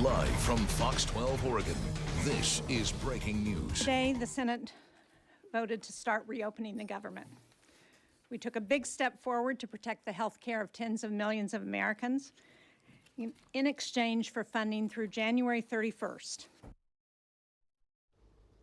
Live from Fox 12 Oregon, this is breaking news. Today, the Senate voted to start reopening the government. We took a big step forward to protect the health care of tens of millions of Americans in exchange for funding through January 31st.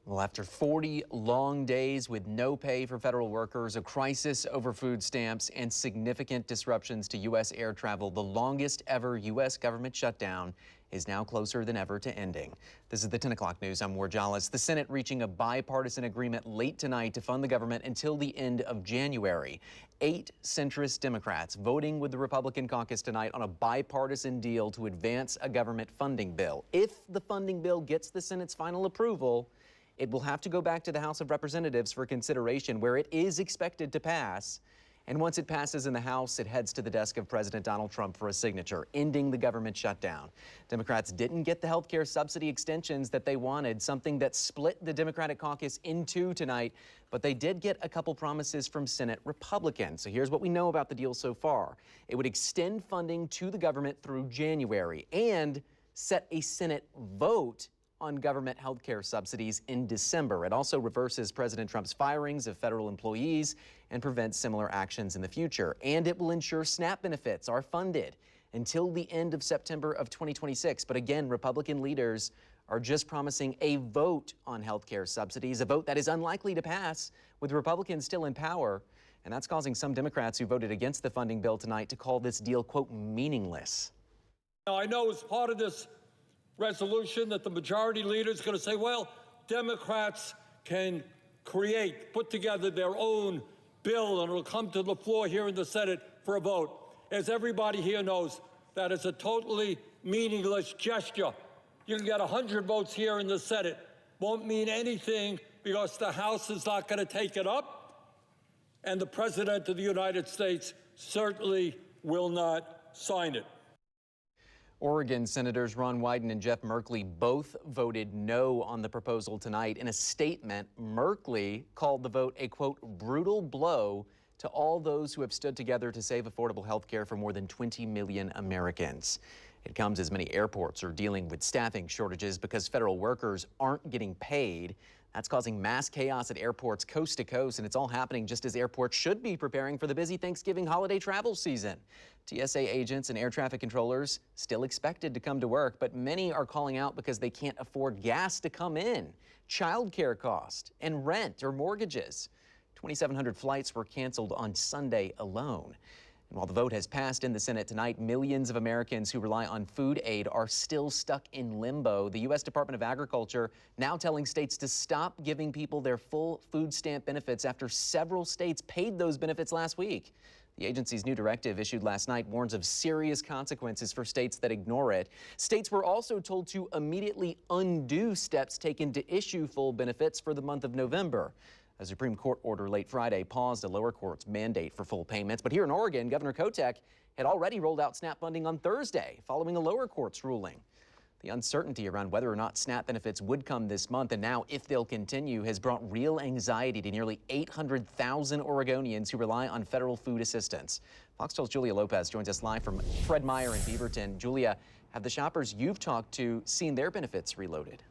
Well, after 40 long days with no pay for federal workers, a crisis over food stamps, and significant disruptions to U.S. air travel, the longest ever U.S. government shutdown is now closer than ever to ending. This is the 10 o'clock news. I'm Jolles. The Senate reaching a bipartisan agreement late tonight to fund the government until the end of January. 8 centrist Democrats voting with the Republican caucus tonight on a bipartisan deal to advance a government funding bill. If the funding bill gets the Senate's final approval, it will have to go back to the House of Representatives for consideration, where it is expected to pass. And once it passes in the House, it heads to the desk of President Donald Trump for a signature, ending the government shutdown. Democrats didn't get the health care subsidy extensions that they wanted, something that split the Democratic caucus in two tonight, but they did get a couple promises from Senate Republicans. So here's what we know about the deal so far. It would extend funding to the government through January and set a Senate vote on government health care subsidies in December. It also reverses President Trump's firings of federal employees and prevents similar actions in the future. And it will ensure SNAP benefits are funded until the end of September of 2026. But again, Republican leaders are just promising a vote on health care subsidies, a vote that is unlikely to pass with Republicans still in power. And that's causing some Democrats who voted against the funding bill tonight to call this deal, quote, meaningless. Now, I know as part of this resolution that the majority leader is going to say, well, Democrats can put together their own bill, and it'll come to the floor here in the Senate for a vote. As everybody here knows, that is a totally meaningless gesture. You can get 100 votes here in the Senate. Won't mean anything because the House is not going to take it up, and the President of the United States certainly will not sign it. Oregon Senators Ron Wyden and Jeff Merkley both voted no on the proposal tonight. In a statement, Merkley called the vote a, quote, brutal blow to all those who have stood together to save affordable health care for more than 20 million Americans. It comes as many airports are dealing with staffing shortages because federal workers aren't getting paid. That's causing mass chaos at airports coast to coast, and it's all happening just as airports should be preparing for the busy Thanksgiving holiday travel season. TSA agents and air traffic controllers still expected to come to work, but many are calling out because they can't afford gas to come in, childcare costs, and rent or mortgages. 2,700 flights were canceled on Sunday alone. And while the vote has passed in the Senate tonight, millions of Americans who rely on food aid are still stuck in limbo. The U.S. Department of Agriculture now telling states to stop giving people their full food stamp benefits after several states paid those benefits last week. The agency's new directive issued last night warns of serious consequences for states that ignore it. States were also told to immediately undo steps taken to issue full benefits for the month of November. A Supreme Court order late Friday paused a lower court's mandate for full payments. But here in Oregon, Governor Kotek had already rolled out SNAP funding on Thursday, following a lower court's ruling. The uncertainty around whether or not SNAP benefits would come this month, and now if they'll continue, has brought real anxiety to nearly 800,000 Oregonians who rely on federal food assistance. Fox 12's Julia Lopez joins us live from Fred Meyer in Beaverton. Julia, have the shoppers you've talked to seen their benefits reloaded?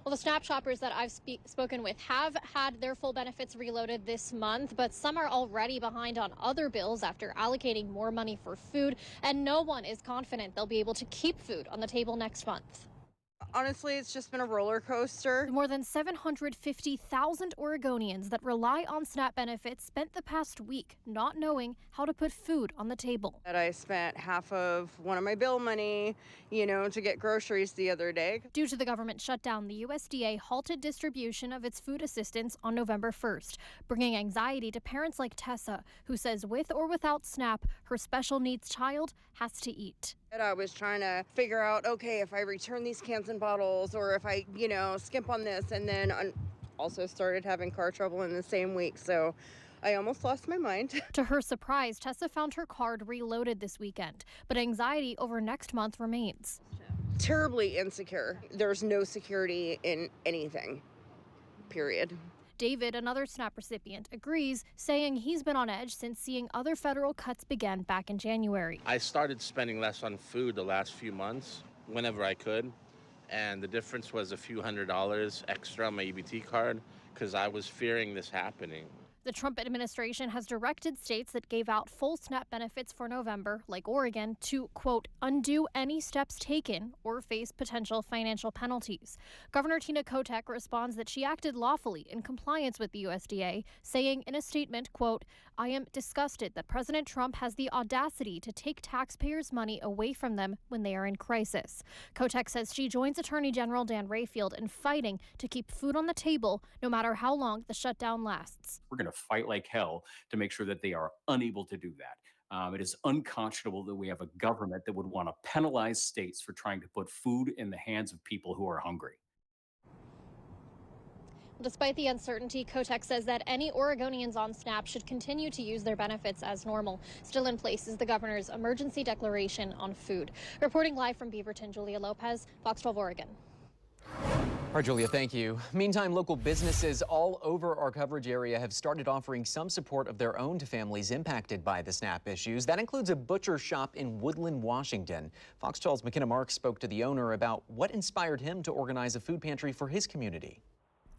Well, the SNAP shoppers that I've spoken with have had their full benefits reloaded this month, but some are already behind on other bills after allocating more money for food, and no one is confident they'll be able to keep food on the table next month. Honestly, it's just been a roller coaster. More than 750,000 Oregonians that rely on SNAP benefits spent the past week not knowing how to put food on the table. That I spent half of one of my bill money, to get groceries the other day. Due to the government shutdown, the USDA halted distribution of its food assistance on November 1st, bringing anxiety to parents like Tessa, who says with or without SNAP, her special needs child has to eat. I was trying to figure out, okay, if I return these cans and bottles or if I, skimp on this, and then also started having car trouble in the same week. So I almost lost my mind. To her surprise, Tessa found her card reloaded this weekend, but anxiety over next month remains. Terribly insecure. There's no security in anything, period. David, another SNAP recipient, agrees, saying he's been on edge since seeing other federal cuts began back in January. I started spending less on food the last few months, whenever I could, and the difference was a few $100s extra on my EBT card because I was fearing this happening. The Trump administration has directed states that gave out full SNAP benefits for November, like Oregon, to, quote, undo any steps taken or face potential financial penalties. Governor Tina Kotek responds that she acted lawfully in compliance with the USDA, saying in a statement, quote, I am disgusted that President Trump has the audacity to take taxpayers' money away from them when they are in crisis. Kotek says she joins Attorney General Dan Rayfield in fighting to keep food on the table no matter how long the shutdown lasts. We're going to fight like hell to make sure that they are unable to do that. It is unconscionable that we have a government that would want to penalize states for trying to put food in the hands of people who are hungry. Despite the uncertainty, Kotek says that any Oregonians on SNAP should continue to use their benefits as normal. Still in place is the governor's emergency declaration on food. Reporting live from Beaverton, Julia Lopez, Fox 12 Oregon. All right, Julia, thank you. Meantime, local businesses all over our coverage area have started offering some support of their own to families impacted by the SNAP issues. That includes a butcher shop in Woodland, Washington. Fox 12's McKenna Marks spoke to the owner about what inspired him to organize a food pantry for his community.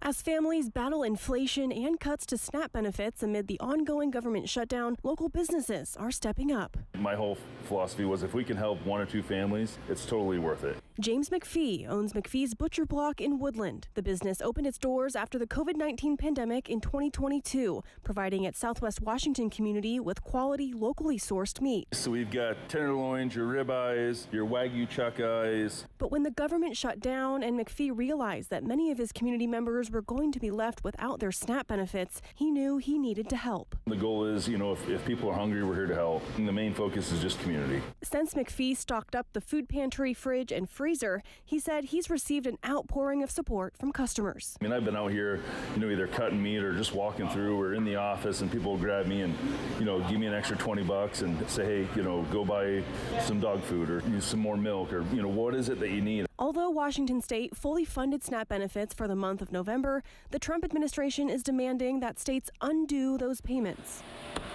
As families battle inflation and cuts to SNAP benefits amid the ongoing government shutdown, local businesses are stepping up. My whole philosophy was if we can help one or two families, it's totally worth it. James McPhee owns McPhee's Butcher Block in Woodland. The business opened its doors after the COVID-19 pandemic in 2022, providing its Southwest Washington community with quality, locally sourced meat. So we've got tenderloins, your ribeyes, your Wagyu chuck eyes. But when the government shut down and McPhee realized that many of his community members were going to be left without their SNAP benefits, he knew he needed to help. The goal is, if people are hungry, we're here to help. And the main focus is just community. Since McPhee stocked up the food pantry, fridge, and freezer, he said he's received an outpouring of support from customers. I've been out here, either cutting meat or just walking through or in the office, and people will grab me and, give me an extra $20 and say, hey, go buy some dog food or use some more milk or, what is it that you need? Although Washington State fully funded SNAP benefits for the month of November, the Trump administration is demanding that states undo those payments.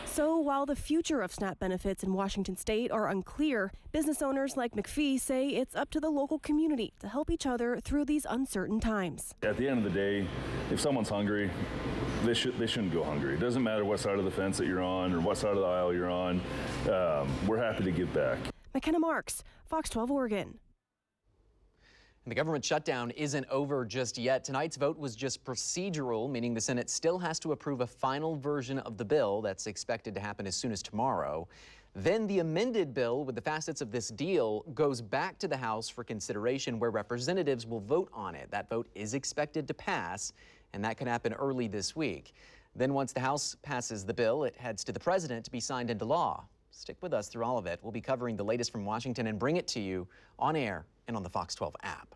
So while the future of SNAP benefits in Washington State are unclear, business owners like McPhee say it's up to the local community to help each other through these uncertain times. At the end of the day, if someone's hungry, they shouldn't go hungry. It doesn't matter what side of the fence that you're on or what side of the aisle you're on. We're happy to give back. McKenna Marks, Fox 12 Oregon. And the government shutdown isn't over just yet. Tonight's vote was just procedural, meaning the Senate still has to approve a final version of the bill that's expected to happen as soon as tomorrow. Then the amended bill with the facets of this deal goes back to the House for consideration, where representatives will vote on it. That vote is expected to pass, and that could happen early this week. Then once the House passes the bill, it heads to the president to be signed into law. Stick with us through all of it. We'll be covering the latest from Washington and bring it to you on air and on the Fox 12 app.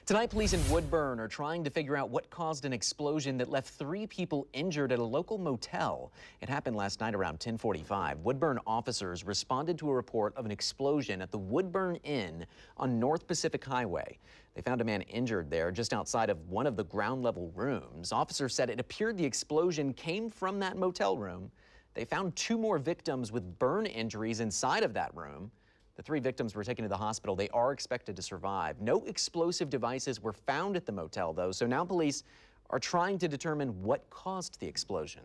Tonight, police in Woodburn are trying to figure out what caused an explosion that left 3 people injured at a local motel. It happened last night around 10:45. Woodburn officers responded to a report of an explosion at the Woodburn Inn on North Pacific Highway. They found a man injured there just outside of one of the ground level rooms. Officers said it appeared the explosion came from that motel room. They found 2 more victims with burn injuries inside of that room. The 3 victims were taken to the hospital. They are expected to survive. No explosive devices were found at the motel, though, so now police are trying to determine what caused the explosion.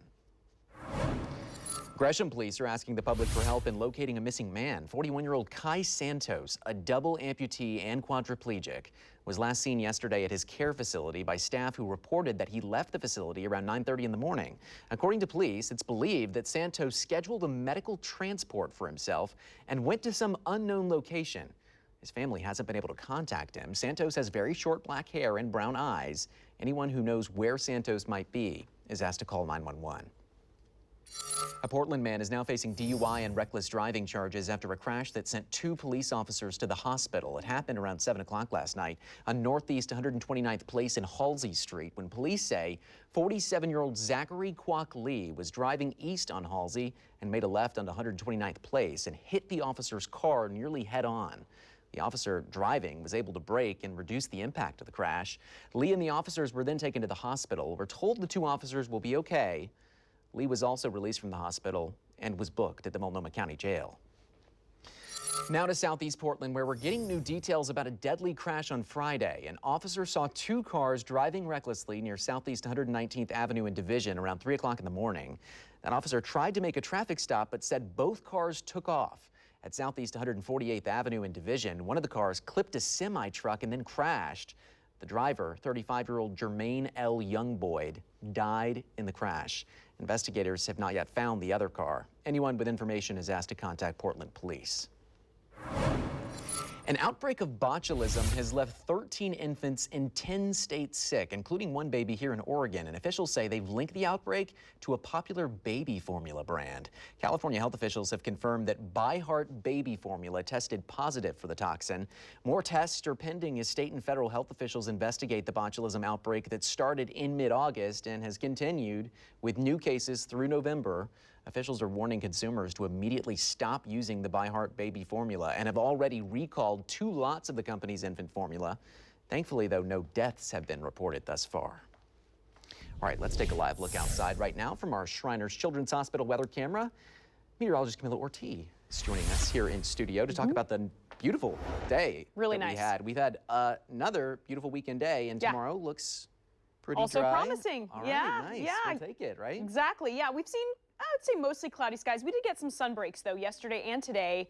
Gresham police are asking the public for help in locating a missing man. 41-year-old Kai Santos, a double amputee and quadriplegic, was last seen yesterday at his care facility by staff who reported that he left the facility around 9:30 in the morning. According to police, it's believed that Santos scheduled a medical transport for himself and went to some unknown location. His family hasn't been able to contact him. Santos has very short black hair and brown eyes. Anyone who knows where Santos might be is asked to call 911. A Portland man is now facing DUI and reckless driving charges after a crash that sent 2 police officers to the hospital. It happened around 7 o'clock last night on Northeast 129th Place in Halsey Street when police say 47-year-old Zachary Kwok Lee was driving east on Halsey and made a left onto 129th Place and hit the officer's car nearly head on. The officer driving was able to brake and reduce the impact of the crash. Lee and the officers were then taken to the hospital. We're told the two officers will be okay. Lee was also released from the hospital and was booked at the Multnomah County Jail. Now to Southeast Portland, where we're getting new details about a deadly crash on Friday. An officer saw two cars driving recklessly near Southeast 119th Avenue and Division around 3 o'clock in the morning. That officer tried to make a traffic stop, but said both cars took off. At Southeast 148th Avenue and Division, one of the cars clipped a semi-truck and then crashed. The driver, 35-year-old Jermaine L. Youngboyd, died in the crash. Investigators have not yet found the other car. Anyone with information is asked to contact Portland Police. An outbreak of botulism has left 13 infants in 10 states sick, including one baby here in Oregon. And officials say they've linked the outbreak to a popular baby formula brand. California health officials have confirmed that By Heart baby formula tested positive for the toxin. More tests are pending as state and federal health officials investigate the botulism outbreak that started in mid-August and has continued with new cases through November. Officials are warning consumers to immediately stop using the By Heart baby formula and have already recalled 2 lots of the company's infant formula. Thankfully, though, no deaths have been reported thus far. All right, let's take a live look outside right now from our Shriners Children's Hospital weather camera. Meteorologist Camilla Ortiz is joining us here in studio to talk about the beautiful day really that nice. We've had another beautiful weekend day, and tomorrow looks pretty also dry. promising. All yeah, right, nice. yeah. We'll take it, right? Exactly. Yeah, we've seen, I would say, mostly cloudy skies. We did get some sun breaks, though, yesterday and today.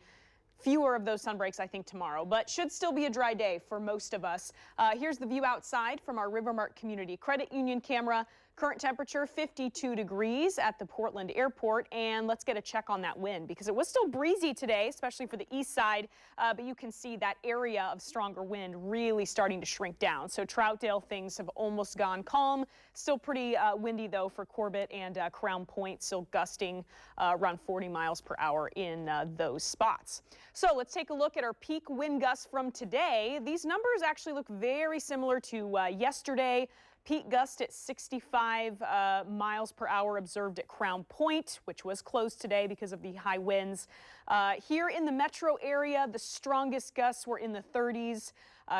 Fewer of those sun breaks, I think, tomorrow, but should still be a dry day for most of us. Here's the view outside from our Rivermark Community Credit Union camera. Current temperature 52 degrees at the Portland Airport, and let's get a check on that wind because it was still breezy today, especially for the east side, but you can see that area of stronger wind really starting to shrink down. So Troutdale, things have almost gone calm. Still pretty windy though for Corbett and Crown Point, still gusting around 40 miles per hour in those spots. So let's take a look at our peak wind gusts from today. These numbers actually look very similar to yesterday. Peak gust at 65 miles per hour observed at Crown Point, which was closed today because of the high winds. Here in the metro area, the strongest gusts were in the 30s.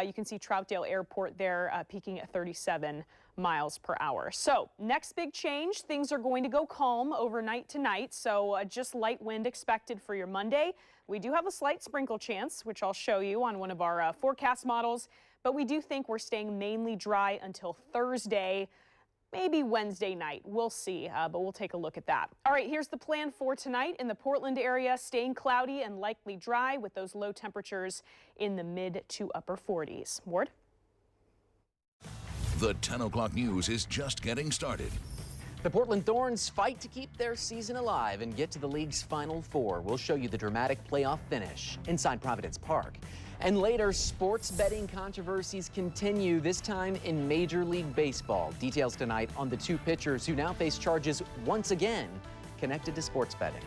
You can see Troutdale Airport there peaking at 37 miles per hour. So next big change, things are going to go calm overnight tonight. So just light wind expected for your Monday. We do have a slight sprinkle chance, which I'll show you on one of our forecast models. But we do think we're staying mainly dry until Thursday, maybe Wednesday night. We'll see, but we'll take a look at that. All right, here's the plan for tonight in the Portland area, staying cloudy and likely dry with those low temperatures in the mid to upper 40s. Ward? The 10 o'clock news is just getting started. The Portland Thorns fight to keep their season alive and get to the league's Final Four. We'll show you the dramatic playoff finish inside Providence Park. And later, sports betting controversies continue, this time in Major League Baseball. Details tonight on the 2 pitchers who now face charges once again connected to sports betting.